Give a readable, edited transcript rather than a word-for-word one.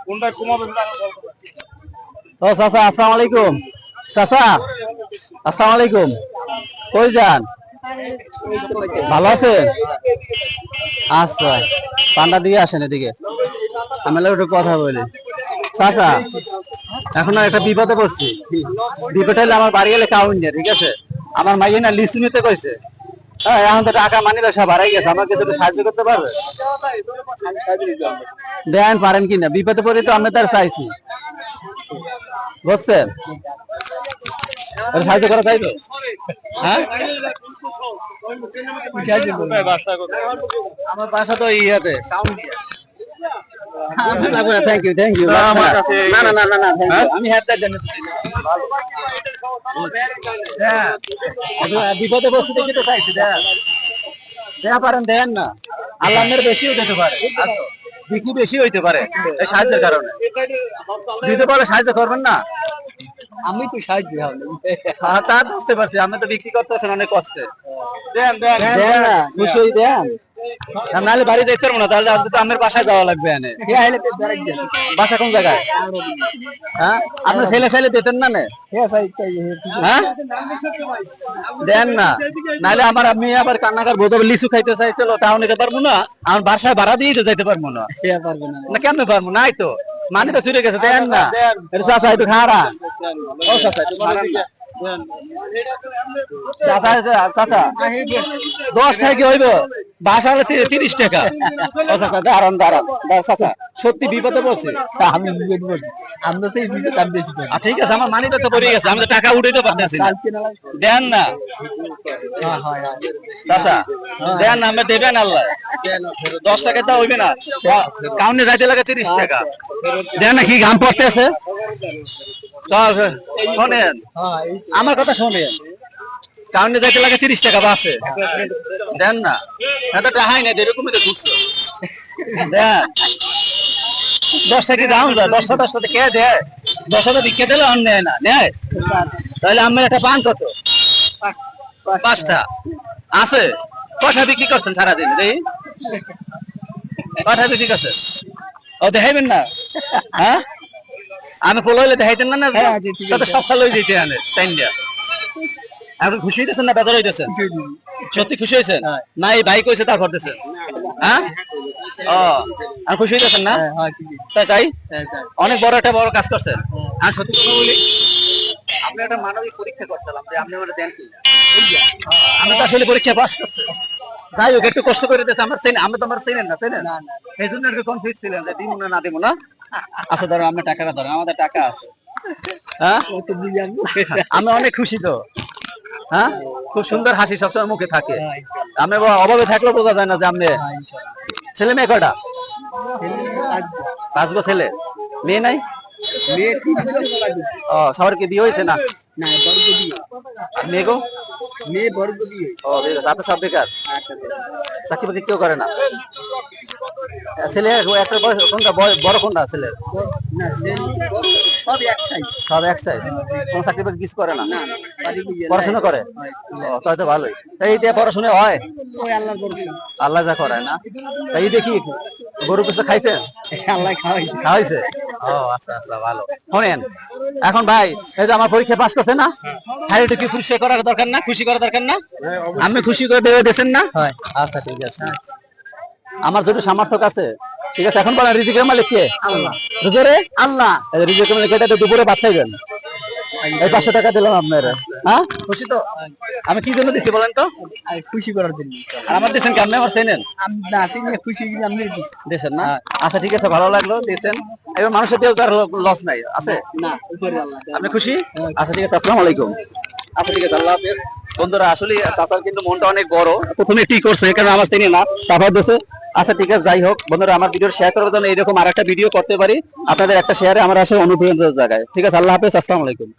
কোনটা কমাবে ও চাচা আসসালামু আলাইকুম। চাচা আসসালামু আলাইকুম। কই যান? ভালো আছেন? আচ্ছা পান্ডা দিয়ে আসেন এদিকে, আমি একটু কথা বলি। চাচা এখন একটা বিপদে পড়ছি। বিপদ হলে আমার বাড়ি গেলে কাউন নেই, ঠিক আছে? আমার মাইয়ে না লিচু নিতে কইছে। হ্যাঁ এখন তো টাকা মানি সব হারাই গেছে, আমাকে কিছু সাহায্য করতে পারবে? দেন পারেন কিনা, বিপদে পড়ে তো আমি তার চাইছি, বুঝছেন? সাহায্য করা চাইবে? হ্যাঁ আমার বাসা তো ইয়াতে থ্যাংক ইউ থ্যাংক ইউ। না না না না না আমি বিপদে বসে দেখি তো চাইছি, দেয়া পারেন দেন না, আল্লাহ বেশিও দিতে পারে, দেখি বেশি হইতে পারে এই সাহায্যের কারণে। দিতে পারলে সাহায্য করবেন না? আমি তো সাহায্য তা বুঝতে পারছি, আমি তো বিক্রি করতেছেন অনেক কষ্টে। দেন দেন দেন না, নিশ্চয়ই দেন, নাহলে বাড়ি যেতে পারবো না, তাহলে আজকে তো আমার বাসায় যাওয়া লাগবে। বাসা কোন জায়গায়? হ্যাঁ আপনার ছেলে ছেলে দিতেন না? হ্যাঁ দেন না, নাহলে আমার আমি আবার কান্নাকার বোধ লিচু খাইতে চাইছিল, তাও নিতে পারবো না, আমার বাসায় ভাড়া দিয়ে তো যাইতে পারবো না। না কেমনে পারবো? নাই তো মানে তো চুরে গেছে, দেন না। চাচা একটু খারা, ও চাচা একটু খারান না। চাচা 10 থেকে হইব, বাসা 30 টাকা। দাঁড়ান দাঁড়ান চাচা, সত্যি বিপদে পড়ছি আমি, ঠিক আছে আমার মানিটা তো পড়ে গেছে, আমি তো টাকা উঠাইতে পারতেছি না। দেন না চাচা, দেন না, আমরা দেবেন আল্লাহ। 10 টাকা তো হইবে না, কাউন্টে যাইতে লাগে 30 টাকা। দেন না, কি গান পড়তেছে? শোনেন আমার কথা, শোনেন কাউন্টে যাইতে লাগে 30 টাকা বাসে, দেন না। এত টাকাই নাই, এরকমই তো ঢুকছো। দেন 10 টাকা দাম যায়, 10টা কে দেয়? 10টা বিক্রি দিলে অন্য নেয় না, নেয়? তাহলে আমার একটা পান কত? 5টা আছে। কটা বিক্রি করছেন সারাদিন? দেখি কটা বিক্রি করছেন? ও দেখাইবেন না? হ্যাঁ আমি ফলো হইলে দেখাইতেন না? সকাল হয়ে যেতে আনে টাইম দিয়া। এখন খুশি হইতেছেন না বেজার হইতেছেন? সত্যি খুশি হয়েছেন না? এই ভাই কইছে তা করতেছেন? হ্যাঁ ও খুশি হইতেছেন না? তাই অনেক বড় কাজ করছেন। আর সত্যি কথা বলি, আপনি একটা মানবিক পরীক্ষা করছিলাম যে আপনি বলে দেন কি, আমি তো আসলে পরীক্ষা পাস করছি। যাই হোক একটু কষ্ট করে দিয়েছে আমার, আমি তো আমার চেনেন না, চেনেন এই জন্য একটু কনফিউজ ছিলেন যে দিব না দিব না। আচ্ছা ধরো আপনার টাকাটা ধরেন, আমাদের টাকা আছে। হ্যাঁ আমি অনেক খুশি তো। হ্যাঁ খুব সুন্দর হাসি সবসময় মুখে থাকে। আপনি অভাবে থাকলেও বোঝা যায় না যে আপনি। ছেলে মেয়ে কয়টা? 5 গো ছেলে, মেয়ে নাই? ও সবার কি বিয়ে হয়েছে না? মেয়ে গো? মেয়ে বড় বিয়ে। ও সব বেকার, চাকরি বাকরি কেউ করে না? ছেলে একটা কোনটা বড়, কোনটা ছেলে? সব এক সাইজ, কোন চাকরি বাকরি কিছু করে না? পড়াশোনা করে? তাই তো ভালোই। এই দিয়ে পড়াশোনা হয়? আল্লাহ যা করায় না। এই দেখি গরু কিছু খাইছেন? আল্লাহ খাওয়াইছে। ও আচ্ছা আচ্ছা ভালো। শোনেন এখন ভাই, এই যে আমার পরীক্ষা পাস করছে না, একটু কি খুশি করার দরকার না? খুশি করার দরকার না? আমি খুশি করে দেবে দিয়েছেন না? আচ্ছা ঠিক আছে, আমার যদি সামর্থ্য আছে ঠিক আছে। এখন বলেন রিজিকের মালিক কে? আল্লাহ। আল্লাহ রিজিকের মালিক, এটা দুপুরে ভাত খাইবেন। এই 500 টাকা দিলাম আপনারা, হ্যাঁ খুশি তো? আমি কি জন্য দিচ্ছি বলেন তো? খুশি করার জন্য। আর আমার দিচ্ছেন কি? আপনি আমার চেনেন? খুশি দিচ্ছেন না? আচ্ছা ঠিক আছে, ভালো লাগলো দিচ্ছেন। এবার মানুষের দিয়েও তার লস নাই আছে না, আপনি খুশি? আচ্ছা ঠিক আছে, আসসালামু আলাইকুম। আচ্ছা ঠিক আছে, আল্লাহ হাফেজ। বন্ধুরা আসলে চাচার কিন্তু মনটা অনেক বড়, প্রথমে কি করছে কারণ আমার চিনি না, তারপর দিচ্ছে। আচ্ছা ঠিক আছে, যাই হোক বন্ধুরা, আমার ভিডিও শেয়ার করার জন্য এইরকম আর একটা ভিডিও করতে পারি আপনাদের একটা শেয়ারে আমার আসলে অনুপ্রেরণার জায়গায়। ঠিক আছে, আল্লাহ হাফেজ, আসসালামু আলাইকুম।